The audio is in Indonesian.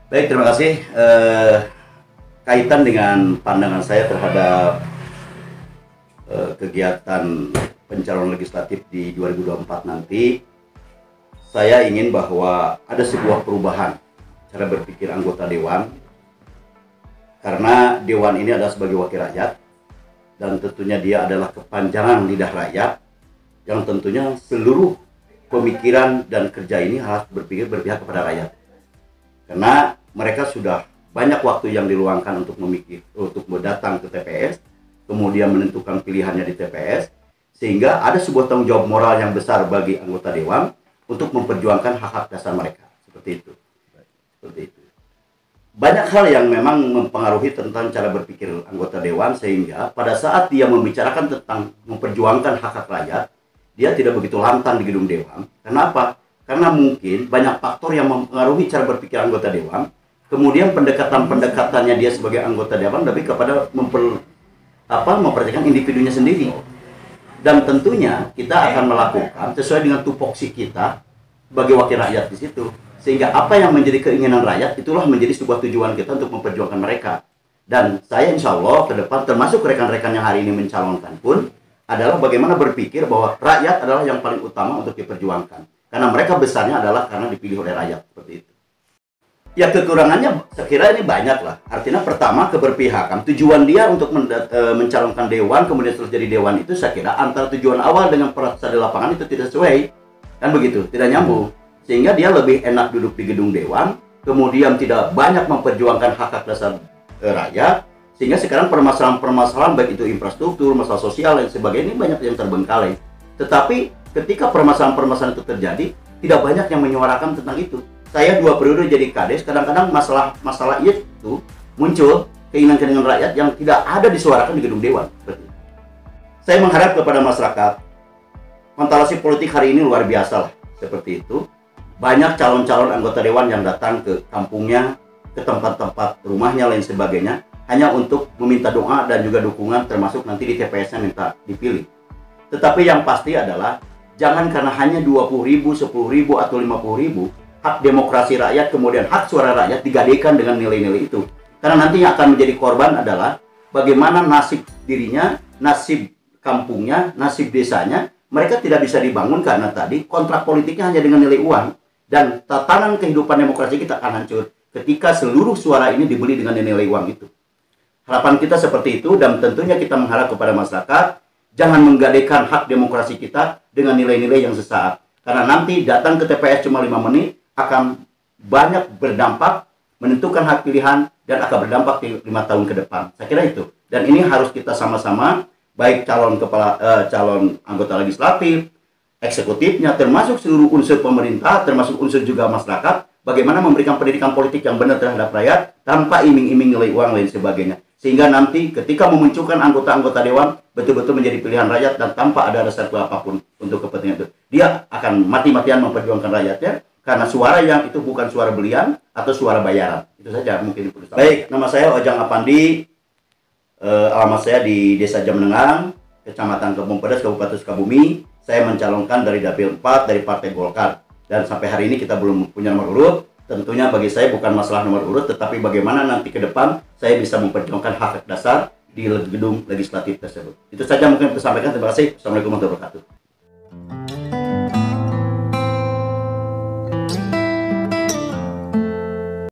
Baik, terima kasih. Kaitan dengan pandangan saya terhadap kegiatan pencalonan legislatif di 2024 nanti, saya ingin bahwa ada sebuah perubahan cara berpikir anggota Dewan, karena Dewan ini adalah sebagai wakil rakyat, dan tentunya dia adalah kepanjangan lidah rakyat, yang tentunya seluruh pemikiran dan kerja ini harus berpihak kepada rakyat. Karena mereka sudah banyak waktu yang diluangkan untuk datang ke TPS, kemudian menentukan pilihannya di TPS, sehingga ada sebuah tanggung jawab moral yang besar bagi anggota Dewan untuk memperjuangkan hak-hak dasar mereka. Seperti itu. Banyak hal yang memang mempengaruhi tentang cara berpikir anggota Dewan, sehingga pada saat dia membicarakan tentang memperjuangkan hak-hak rakyat, dia tidak begitu lantang di gedung Dewan. Kenapa? Karena mungkin banyak faktor yang mempengaruhi cara berpikir anggota Dewan. Kemudian pendekatannya dia sebagai anggota Dewan lebih kepada memperhatikan individunya sendiri. Dan tentunya kita akan melakukan sesuai dengan tupoksi kita sebagai wakil rakyat di situ. Sehingga apa yang menjadi keinginan rakyat itulah menjadi sebuah tujuan kita untuk memperjuangkan mereka. Dan saya insya Allah ke depan, termasuk rekan-rekan yang hari ini mencalonkan pun, adalah bagaimana berpikir bahwa rakyat adalah yang paling utama untuk diperjuangkan. Karena mereka besarnya adalah karena dipilih oleh rakyat, seperti itu. Ya, kekurangannya saya kira ini banyak lah. Artinya pertama, keberpihakan. Tujuan dia untuk mencalonkan Dewan, kemudian terus jadi Dewan itu saya kira antara tujuan awal dengan praktek di lapangan itu tidak sesuai. Kan begitu, tidak nyambung. Sehingga dia lebih enak duduk di gedung Dewan, kemudian tidak banyak memperjuangkan hak-hak dasar rakyat, sehingga sekarang permasalahan-permasalahan baik itu infrastruktur, masalah sosial dan sebagainya ini banyak yang terbengkalai. Tetapi ketika permasalahan-permasalahan itu terjadi, tidak banyak yang menyuarakan tentang itu. Saya 2 periode jadi kades, kadang-kadang masalah itu muncul, keinginan-keinginan rakyat yang tidak ada disuarakan di gedung Dewan. Saya mengharap kepada masyarakat, konstelasi politik hari ini luar biasa lah, seperti itu. Banyak calon-calon anggota Dewan yang datang ke kampungnya, ke tempat-tempat rumahnya, lain sebagainya, hanya untuk meminta doa dan juga dukungan, termasuk nanti di TPS-nya minta dipilih. Tetapi yang pasti adalah, jangan karena hanya 20.000, 10.000, atau 50.000, hak demokrasi rakyat, kemudian hak suara rakyat digadaikan dengan nilai-nilai itu. Karena nanti yang akan menjadi korban adalah bagaimana nasib dirinya, nasib kampungnya, nasib desanya, mereka tidak bisa dibangun karena tadi kontrak politiknya hanya dengan nilai uang. Dan tatanan kehidupan demokrasi kita akan hancur ketika seluruh suara ini dibeli dengan nilai uang itu. Harapan kita seperti itu, dan tentunya kita mengharap kepada masyarakat, jangan menggadaikan hak demokrasi kita dengan nilai-nilai yang sesaat. Karena nanti datang ke TPS cuma 5 menit, akan banyak berdampak, menentukan hak pilihan, dan akan berdampak di 5 tahun ke depan. Saya kira itu. Dan ini harus kita sama-sama, baik calon anggota legislatif, eksekutifnya, termasuk seluruh unsur pemerintah, termasuk unsur juga masyarakat, bagaimana memberikan pendidikan politik yang benar terhadap rakyat, tanpa iming-iming nilai uang lain sebagainya. Sehingga nanti ketika memunculkan anggota-anggota Dewan, betul-betul menjadi pilihan rakyat dan tanpa ada resiko apapun untuk kepentingan itu. Dia akan mati-matian memperjuangkan rakyatnya, karena suara yang itu bukan suara belian atau suara bayaran. Itu saja mungkin. Baik, nama saya Ojang Apandi, alamat saya di Desa Jamnengang, Kecamatan Kampung Pedas, Kabupaten Sukabumi. Saya mencalonkan dari Dapil 4 dari Partai Golkar. Dan sampai hari ini kita belum punya nomor urut. Tentunya bagi saya bukan masalah nomor urut, tetapi bagaimana nanti ke depan saya bisa memperjuangkan hak dasar di gedung legislatif tersebut. Itu saja mungkin saya sampaikan. Terima kasih. Assalamualaikum warahmatullahi wabarakatuh.